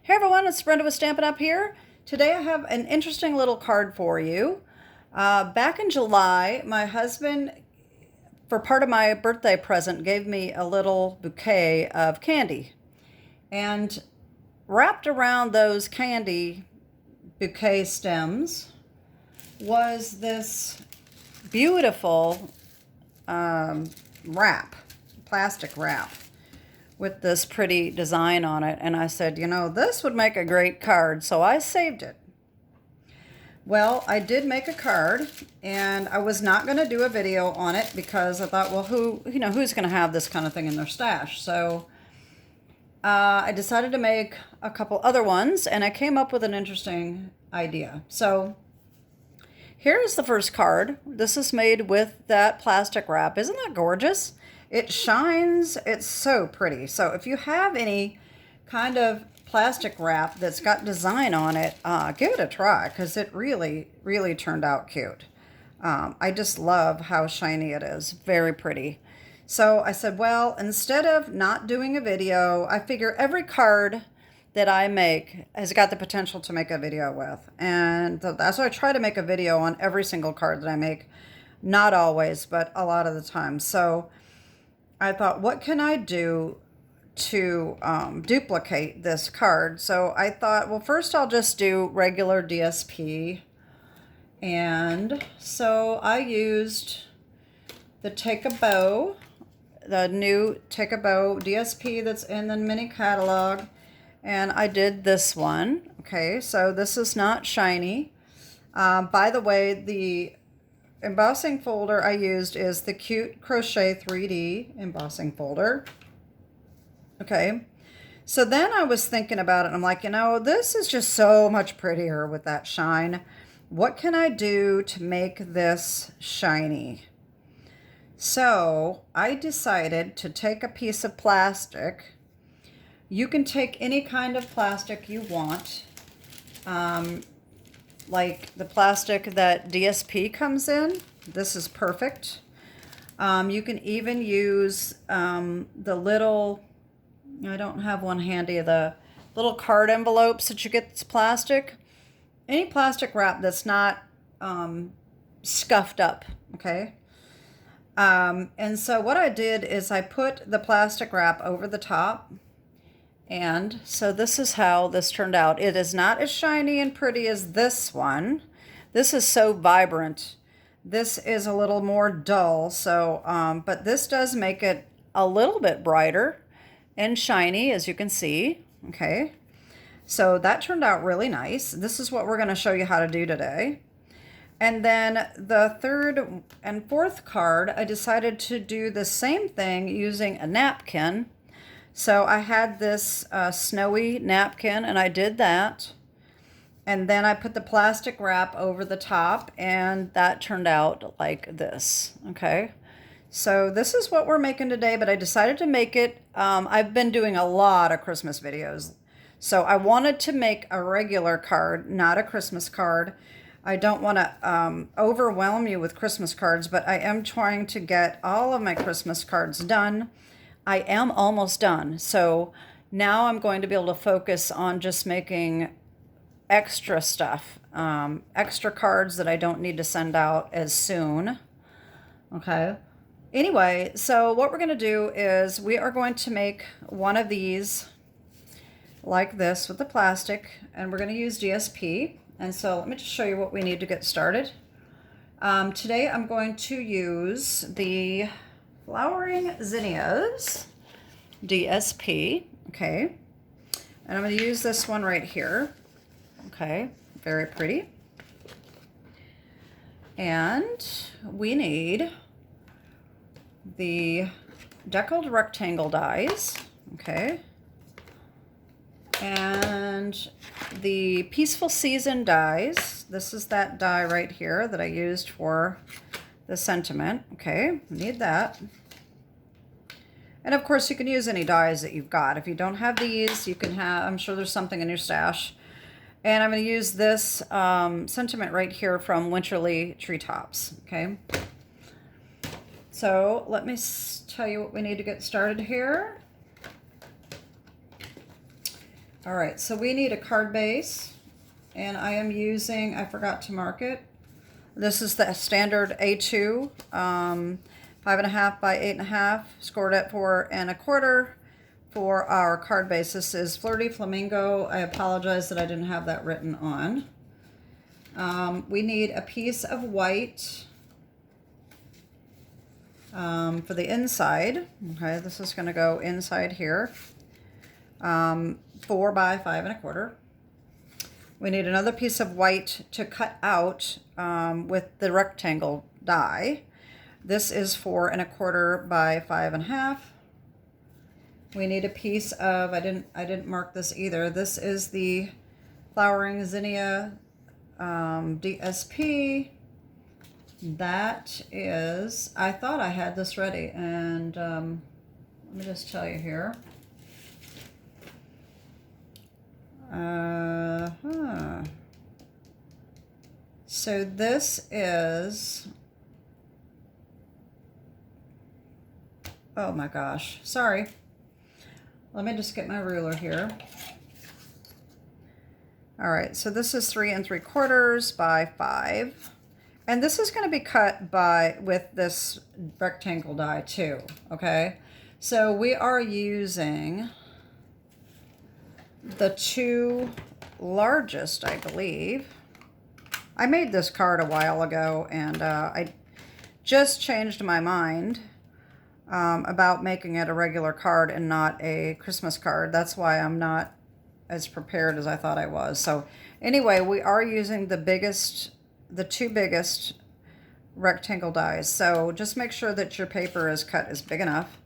Hey everyone, it's Brenda with Stampin' Up! Here. Today I have an interesting little card for you. Back in July, my husband, for part of my birthday present, gave me a little bouquet of candy. And wrapped around those candy bouquet stems was this beautiful wrap, plastic wrap, with this pretty design on it. And I said, you know, this would make a great card. So I saved it. Well, I did make a card, and I was not going to do a video on it because I thought, well, who's going to have this kind of thing in their stash? So I decided to make a couple other ones, and I came up with an interesting idea. So here's the first card. This is made with that plastic wrap. Isn't that gorgeous? It shines. It's so pretty. So if you have any kind of plastic wrap that's got design on it, give it a try because it really, really turned out cute. I just love how shiny it is. Very pretty. So I said, well, instead of not doing a video, I figure every card that I make has got the potential to make a video with. And that's why I try to make a video on every single card that I make. Not always, but a lot of the time. So I thought, what can I do to duplicate this card? So I thought, well, first I'll just do regular DSP. And so I used the Take a Bow, the new Take a Bow DSP that's in the mini catalog. And I did this one. Okay, so this is not shiny. By the way, the embossing folder I used is the Cute Crochet 3D embossing folder. Okay, so then I was thinking about it. I'm like, you know, this is just so much prettier with that shine. What can I do to make this shiny? So I decided to take a piece of plastic. You can take any kind of plastic you want. Like the plastic that DSP comes in. This is perfect. You can even use the little, I don't have one handy, the little card envelopes that you get that's plastic. Any plastic wrap that's not scuffed up, okay? And so what I did is I put the plastic wrap over the top. And so this is how this turned out. It is not as shiny and pretty as this one. This is so vibrant. This is a little more dull. So, but this does make it a little bit brighter and shiny, as you can see. Okay. So that turned out really nice. This is what we're going to show you how to do today. And then the third and fourth card, I decided to do the same thing using a napkin. So I had this snowy napkin, and I did that. And then I put the plastic wrap over the top, and that turned out like this, okay? So this is what we're making today, but I decided to make it. I've been doing a lot of Christmas videos. So I wanted to make a regular card, not a Christmas card. I don't want to overwhelm you with Christmas cards, but I am trying to get all of my Christmas cards done. I am almost done. So now I'm going to be able to focus on just making extra stuff, extra cards that I don't need to send out as soon. Okay. Anyway, so what we're going to do is we are going to make one of these like this with the plastic, and we're going to use DSP. And so let me just show you what we need to get started. Today I'm going to use the Flowering Zinnias DSP, okay, and I'm going to use this one right here, okay, very pretty. And we need the Deckled rectangle dies, okay, and the Peaceful Season dies. This is that die right here that I used for the sentiment. Okay, need that. And of course you can use any dies that you've got. If you don't have these, you can have, I'm sure there's something in your stash. And I'm going to use this sentiment right here from Winterly Treetops. Okay. So let me tell you what we need to get started here. All right, so we need a card base, and I am using, I forgot to mark it. This is the standard A2, 5.5 by 8.5, scored at 4.25 for our card base. This is Flirty Flamingo. I apologize that I didn't have that written on. We need a piece of white for the inside. Okay, this is going to go inside here. 4 by 5.25. We need another piece of white to cut out with the rectangle die. This is 4.25 by 5.5. We need a piece of, I didn't mark this either. This is the Flowering Zinnia DSP. That is, I thought I had this ready, and let me just tell you here. So this is, oh my gosh, sorry. Let me just get my ruler here. All right, so this is 3.75 by 5. And this is going to be cut with this rectangle die too, okay? So we are using the 2 largest, I believe. I made this card a while ago, and I just changed my mind about making it a regular card and not a Christmas card. That's why I'm not as prepared as I thought I was. So anyway, we are using the 2 biggest rectangle dies. So just make sure that your paper is cut is big enough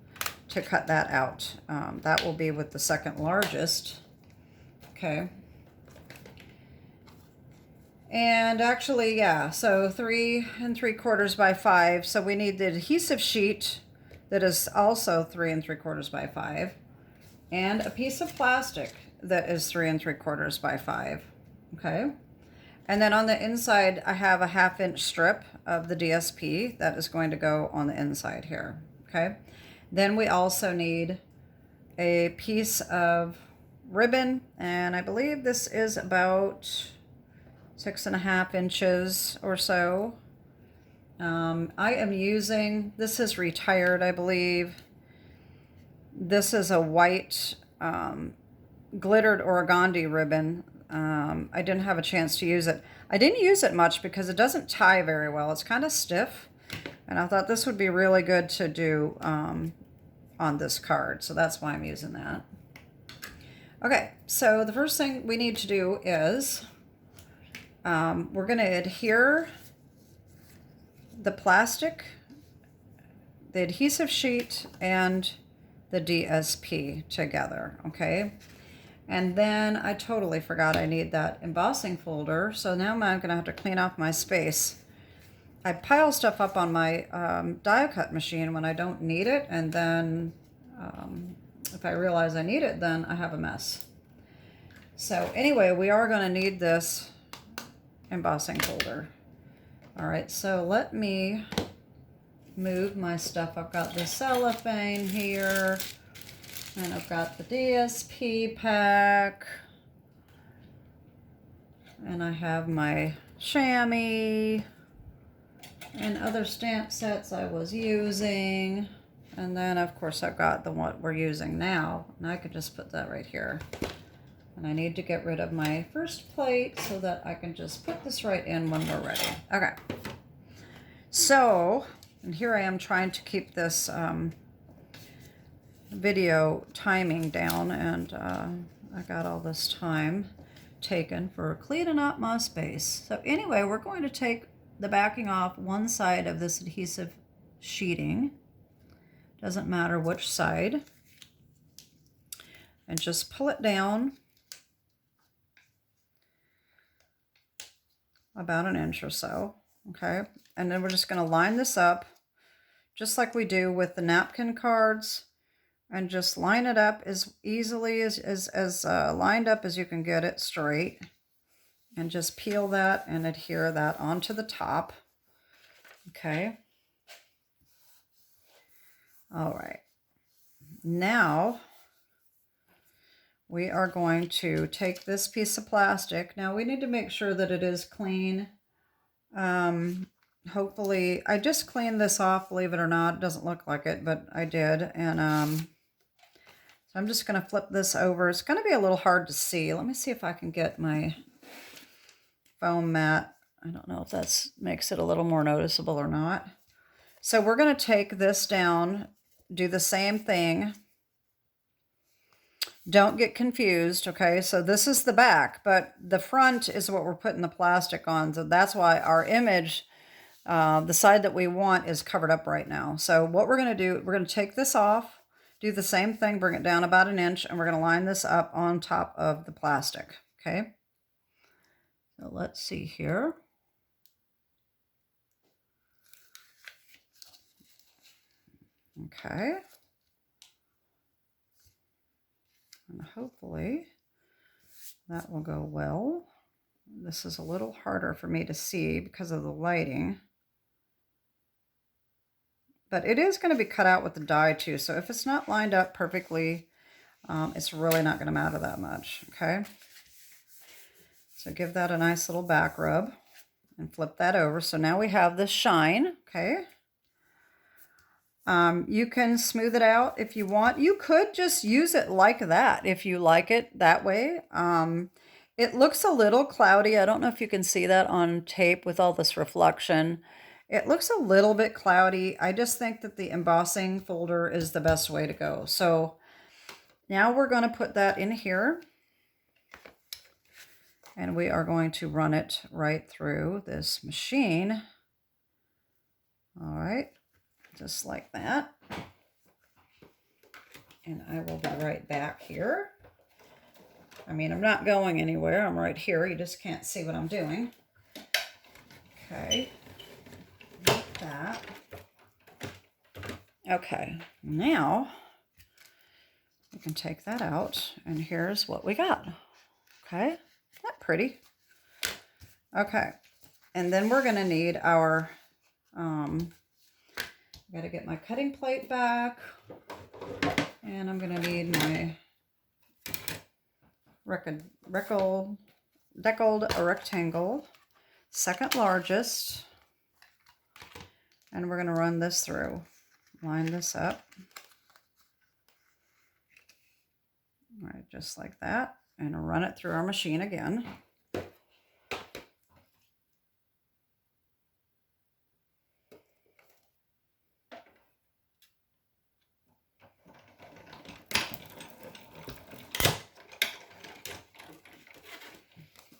to cut that out. That will be with the 2nd largest. Okay. And actually, yeah, so 3.75 by 5. So we need the adhesive sheet that is also 3.75 by 5, and a piece of plastic that is 3.75 by 5. Okay. And then on the inside, I have a 1/2-inch strip of the DSP that is going to go on the inside here. Okay. Then we also need a piece of ribbon, and I believe this is about 6.5 inches or so. I am using, this is retired, I believe. This is a white glittered organdy ribbon. I didn't have a chance to use it. I didn't use it much because it doesn't tie very well. It's kind of stiff, and I thought this would be really good to do on this card, so that's why I'm using that. Okay, so the first thing we need to do is we're going to adhere the plastic, the adhesive sheet, and the DSP together, okay? And then I totally forgot I need that embossing folder, so now I'm going to have to clean off my space. I pile stuff up on my die cut machine when I don't need it, and then if I realize I need it, then I have a mess. So anyway, we are going to need this embossing folder. All right, so let me move my stuff. I've got the cellophane here, and I've got the DSP pack, and I have my chamois and other stamp sets I was using, and then of course I've got the one we're using now, and I could just put that right here. And I need to get rid of my first plate so that I can just put this right in when we're ready. Okay. So, and here I am trying to keep this video timing down, and I got all this time taken for cleaning up my space. So anyway, we're going to take the backing off one side of this adhesive sheeting. Doesn't matter which side. And just pull it down about 1 inch or so, okay? And then we're just going to line this up just like we do with the napkin cards, and just line it up as easily as lined up as you can get it straight, and just peel that and adhere that onto the top, okay? All right, now we are going to take this piece of plastic. Now we need to make sure that it is clean. Hopefully, I just cleaned this off, believe it or not. It doesn't look like it, but I did. And so I'm just going to flip this over. It's going to be a little hard to see. Let me see if I can get my foam mat. I don't know if that makes it a little more noticeable or not. So we're going to take this down, do the same thing. Don't get confused, okay? So this is the back, but the front is what we're putting the plastic on. So that's why our image, the side that we want, is covered up right now. So what we're going to do, we're going to take this off, do the same thing, bring it down about 1 inch, and we're going to line this up on top of the plastic, okay? So let's see here. Okay. And hopefully that will go well. This is a little harder for me to see because of the lighting. But it is going to be cut out with the die too. So if it's not lined up perfectly, it's really not going to matter that much. Okay. So give that a nice little back rub and flip that over. So now we have this shine. Okay. You can smooth it out if you want. You could just use it like that if you like it that way. It looks a little cloudy. I don't know if you can see that on tape with all this reflection. It looks a little bit cloudy. I just think that the embossing folder is the best way to go. So now we're going to put that in here. And we are going to run it right through this machine. All right. Just like that. And I will be right back here. I mean, I'm not going anywhere. I'm right here. You just can't see what I'm doing. Okay. Like that. Okay. Now, we can take that out. And here's what we got. Okay. Isn't that pretty? Okay. And then we're going to need our... I gotta get my cutting plate back, and I'm gonna need my deckled rectangle, second largest, and we're gonna run this through. Line this up. All right, just like that, and run it through our machine again.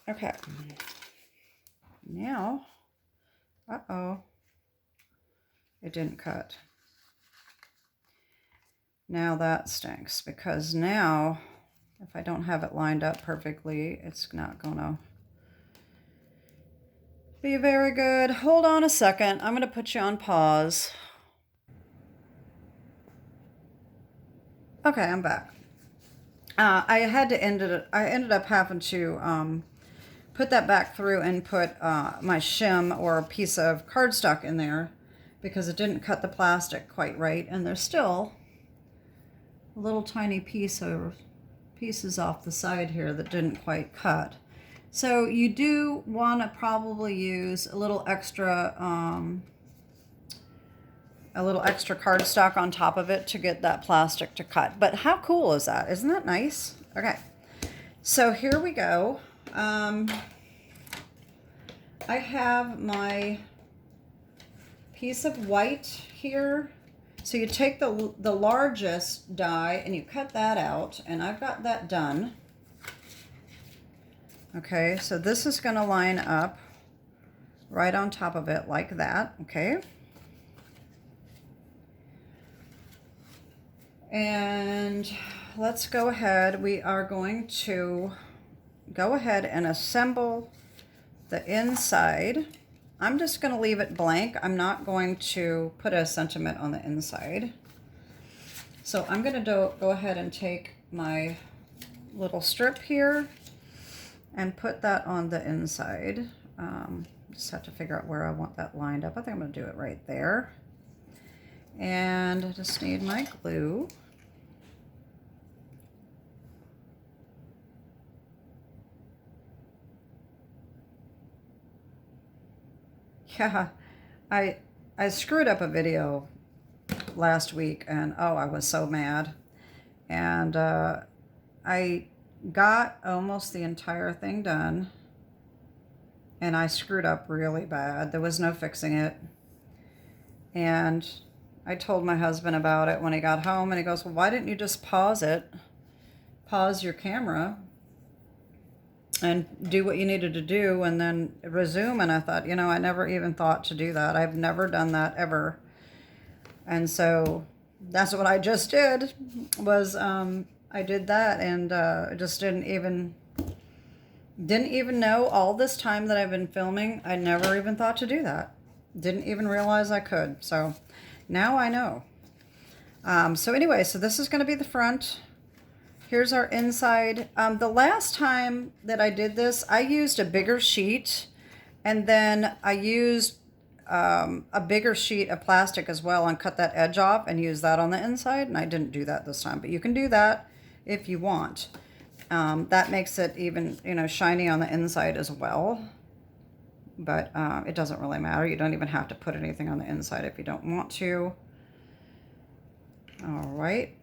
Okay, now, it didn't cut. Now that stinks, because now, if I don't have it lined up perfectly, it's not gonna be very good. Hold on a second, I'm gonna put you on pause. Okay, I'm back. I ended up having to put that back through and put my shim or a piece of cardstock in there because it didn't cut the plastic quite right, and there's still a little tiny pieces off the side here that didn't quite cut. So you do want to probably use a little extra cardstock on top of it to get that plastic to cut. But how cool is that? Isn't that nice? Okay, so here we go. I have my piece of white here. So you take the largest die and you cut that out, and I've got that done. Okay, so this is going to line up right on top of it like that, okay? And let's go ahead. We are going to go ahead and assemble the inside. I'm just going to leave it blank. I'm not going to put a sentiment on the inside. So I'm going to go ahead and take my little strip here and put that on the inside. Just have to figure out where I want that lined up. I think I'm going to do it right there. And I just need my glue. Yeah, I I screwed up a video last week, and oh, I was so mad. And I got almost the entire thing done, and I screwed up really bad. There was no fixing it. And I told my husband about it when he got home, and he goes, well, why didn't you just pause it? Pause your camera and do what you needed to do and then resume. And I thought, I never even thought to do that. I've never done that ever. And so that's what I just did was I did that, and just didn't even know all this time that I've been filming. I never even thought to do that. Didn't even realize I could. So now I know. So anyway, so this is going to be the front. Here's our inside. The last time that I did this, I used a bigger sheet, and then I used a bigger sheet of plastic as well and cut that edge off and use that on the inside. And I didn't do that this time, but you can do that if you want. That makes it even, shiny on the inside as well. But it doesn't really matter. You don't even have to put anything on the inside if you don't want to. All right.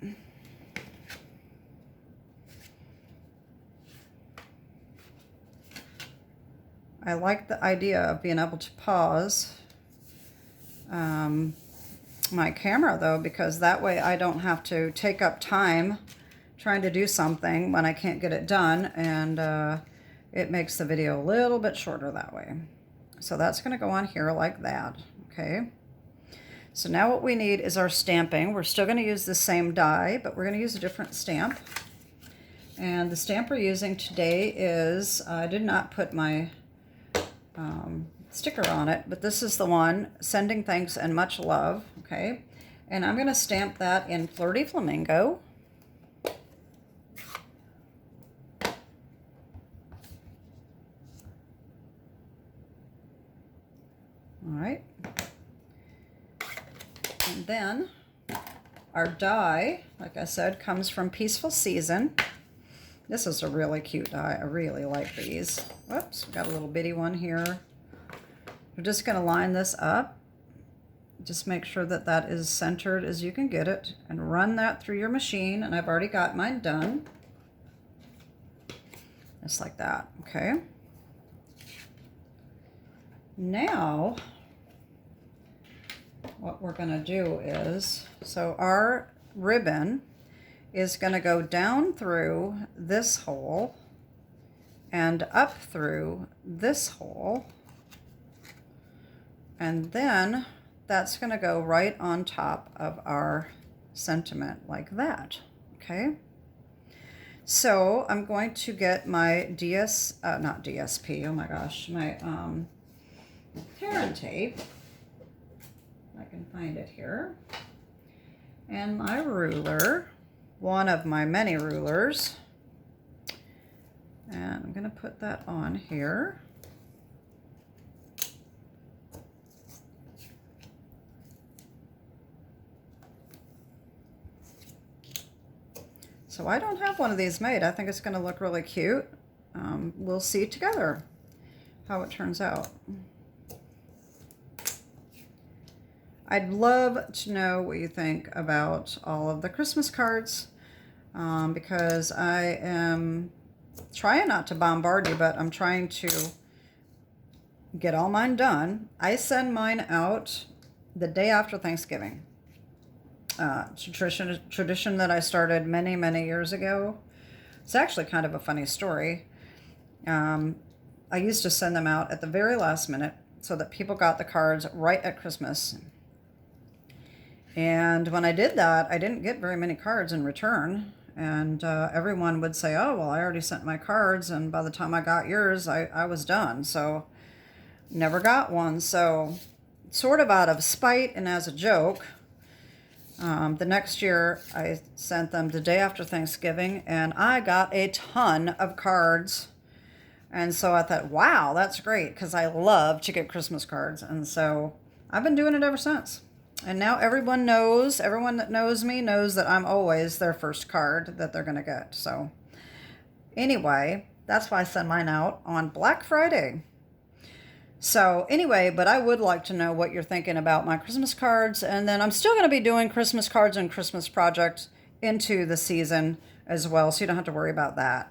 I like the idea of being able to pause my camera, though, because that way I don't have to take up time trying to do something when I can't get it done, and it makes the video a little bit shorter that way. So that's going to go on here like that, okay? So now what we need is our stamping. We're still going to use the same die, but we're going to use a different stamp. And the stamp we're using today is, I did not put my sticker on it, but this is the one, Sending Thanks and Much Love, okay? And I'm going to stamp that in Flirty Flamingo. All right. And then our die, like I said, comes from Peaceful Season. This is a really cute die. I really like these. Whoops, got a little bitty one here. We're just going to line this up. Just make sure that that is centered as you can get it, and run that through your machine. And I've already got mine done. Just like that, okay? Now, what we're going to do is, so our ribbon is going to go down through this hole and up through this hole, and then that's going to go right on top of our sentiment like that, okay? So I'm going to get my not DSP, oh my gosh, my Heron tape. I can find it here. And my ruler, one of my many rulers. And I'm going to put that on here. So I don't have one of these made. I think it's going to look really cute. We'll see together how it turns out. I'd love to know what you think about all of the Christmas cards, because I am trying not to bombard you, but I'm trying to get all mine done. I send mine out the day after Thanksgiving. Tradition that I started many, many years ago. It's actually kind of a funny story. I used to send them out at the very last minute so that people got the cards right at Christmas. And when I did that, I didn't get very many cards in return. And everyone would say, oh, well, I already sent my cards, and by the time I got yours, I was done. So never got one. So sort of out of spite and as a joke, the next year I sent them the day after Thanksgiving, and I got a ton of cards. And so I thought, wow, that's great, because I love to get Christmas cards. And so I've been doing it ever since. And now everyone that knows me knows that I'm always their first card that they're going to get. So anyway, that's why I send mine out on Black Friday. So anyway, but I would like to know what you're thinking about my Christmas cards. And then I'm still going to be doing Christmas cards and Christmas projects into the season as well. So you don't have to worry about that.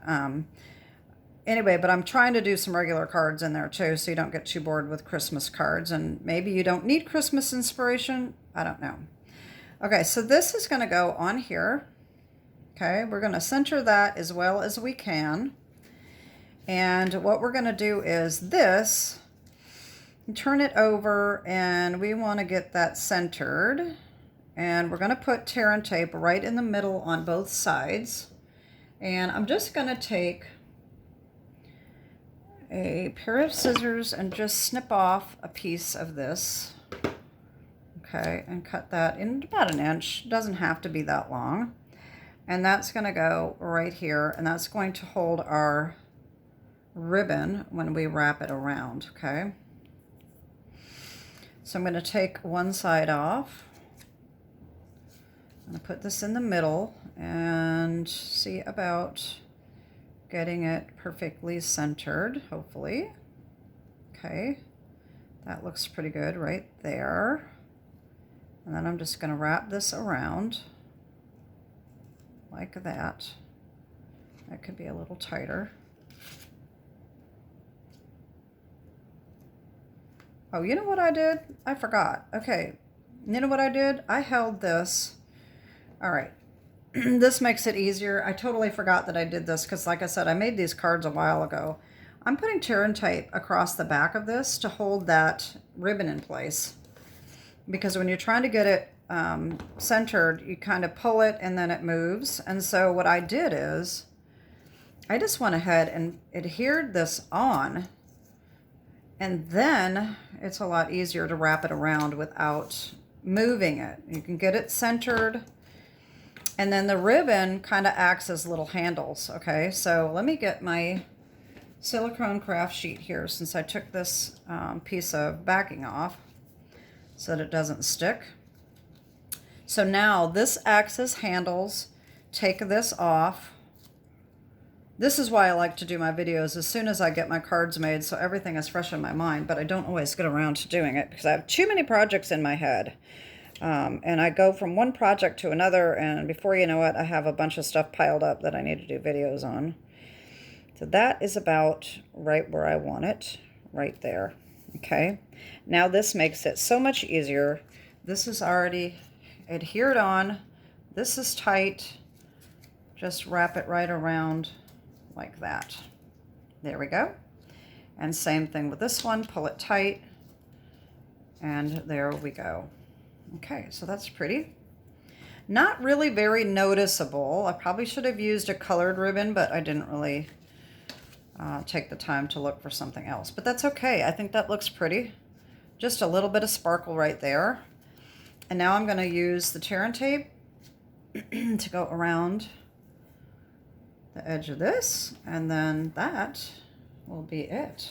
Anyway, but I'm trying to do some regular cards in there too, so you don't get too bored with Christmas cards. And maybe you don't need Christmas inspiration. I don't know. Okay, so this is going to go on here. Okay, we're going to center that as well as we can. And what we're going to do is this, turn it over, and we want to get that centered. And we're going to put tear and tape right in the middle on both sides. And I'm just going to take a pair of scissors and just snip off a piece of this. Okay, and cut that in about 1 inch. Doesn't have to be that long. And that's going to go right here, and that's going to hold our ribbon when we wrap it around, okay? So I'm going to take one side off. I'm going to put this in the middle and see about getting it perfectly centered, hopefully. Okay, that looks pretty good right there. And then I'm just going to wrap this around like that. That could be a little tighter. Oh, you know what I did? I forgot. Okay, you know what I did? I held this. All right. This makes it easier. I totally forgot that I did this because, like I said, I made these cards a while ago. I'm putting tear and tape across the back of this to hold that ribbon in place. Because when you're trying to get it centered, you kind of pull it and then it moves. And so what I did is I just went ahead and adhered this on. And then it's a lot easier to wrap it around without moving it. You can get it centered. And then the ribbon kind of acts as little handles, okay? So let me get my silicone craft sheet here since I took this piece of backing off so that it doesn't stick. So now this acts as handles. Take this off. This is why I like to do my videos as soon as I get my cards made so everything is fresh in my mind, but I don't always get around to doing it because I have too many projects in my head. And I go from one project to another, and before you know it, I have a bunch of stuff piled up that I need to do videos on. So that is about right where I want it, right there. Okay, now this makes it so much easier. This is already adhered on. This is tight. Just wrap it right around like that. There we go. And same thing with this one. Pull it tight. And there we go. Okay, so that's pretty. Not really very noticeable. I probably should have used a colored ribbon, but I didn't really take the time to look for something else. But that's okay. I think that looks pretty. Just a little bit of sparkle right there. And now I'm going to use the tear and tape to go around the edge of this, and then that will be it.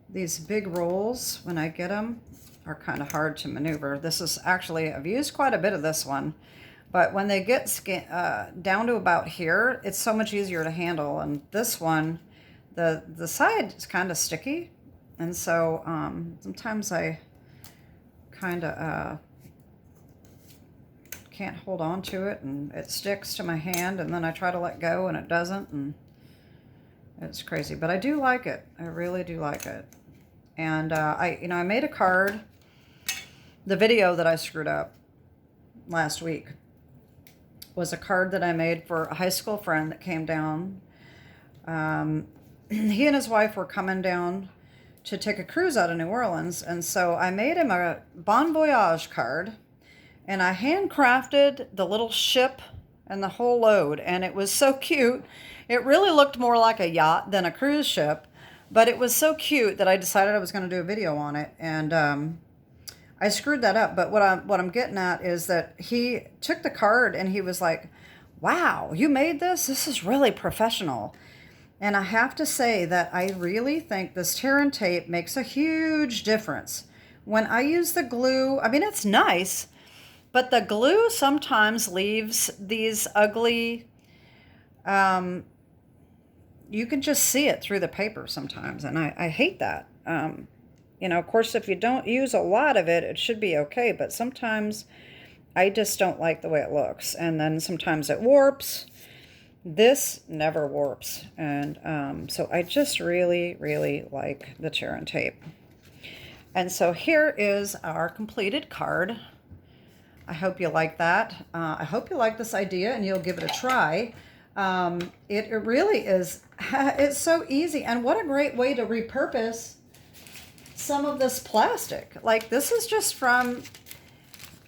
These big rolls, when I get them, are kind of hard to maneuver. This is actually, I've used quite a bit of this one, but when they get down to about here, it's so much easier to handle. And this one, the side is kind of sticky, and so sometimes I kind of can't hold on to it, and it sticks to my hand, and then I try to let go and it doesn't, and it's crazy. But I do like it. I really do like it. And I made a card. The video that I screwed up last week was a card that I made for a high school friend that came down. He and his wife were coming down to take a cruise out of New Orleans, and so I made him a Bon Voyage card, and I handcrafted the little ship and the whole load, and it was so cute. It really looked more like a yacht than a cruise ship, but it was so cute that I decided I was going to do a video on it, and I screwed that up. But what I'm getting at is that he took the card and he was like, "Wow, you made this? This is really professional." And I have to say that I really think this tear and tape makes a huge difference. When I use the glue, I mean, it's nice, but the glue sometimes leaves these ugly you can just see it through the paper sometimes, and I hate that. You know, of course, if you don't use a lot of it, it should be okay, but sometimes I just don't like the way it looks, and then sometimes it warps. This never warps, and so I just really, really like the tear and tape. And so here is our completed card. I hope you like that. I hope you like this idea and you'll give it a try. It really is, it's so easy, and what a great way to repurpose some of this plastic. Like, this is just from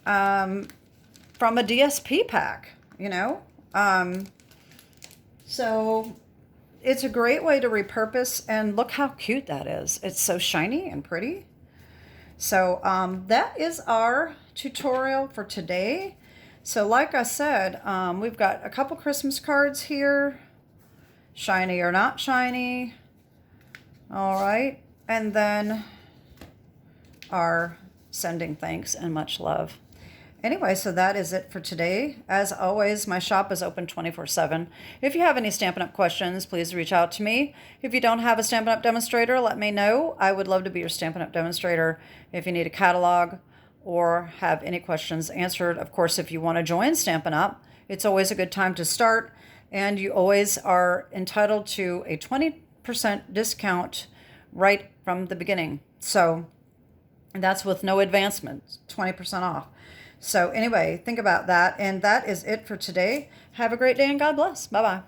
a DSP pack, you know? So it's a great way to repurpose, and look how cute that is. It's so shiny and pretty. So that is our tutorial for today. So like I said, we've got a couple Christmas cards here, shiny or not shiny. All right, and then our sending thanks and much love. Anyway, so that is it for today. As always, my shop is open 24/7. If you have any Stampin' Up! Questions, please reach out to me. If you don't have a Stampin' Up! Demonstrator, let me know. I would love to be your Stampin' Up! Demonstrator if you need a catalog or have any questions answered. Of course, if you want to join Stampin' Up!, it's always a good time to start, and you always are entitled to a 20% discount right from the beginning. So that's with no advancement, 20% off. So anyway, think about that. And that is it for today. Have a great day and God bless. Bye-bye.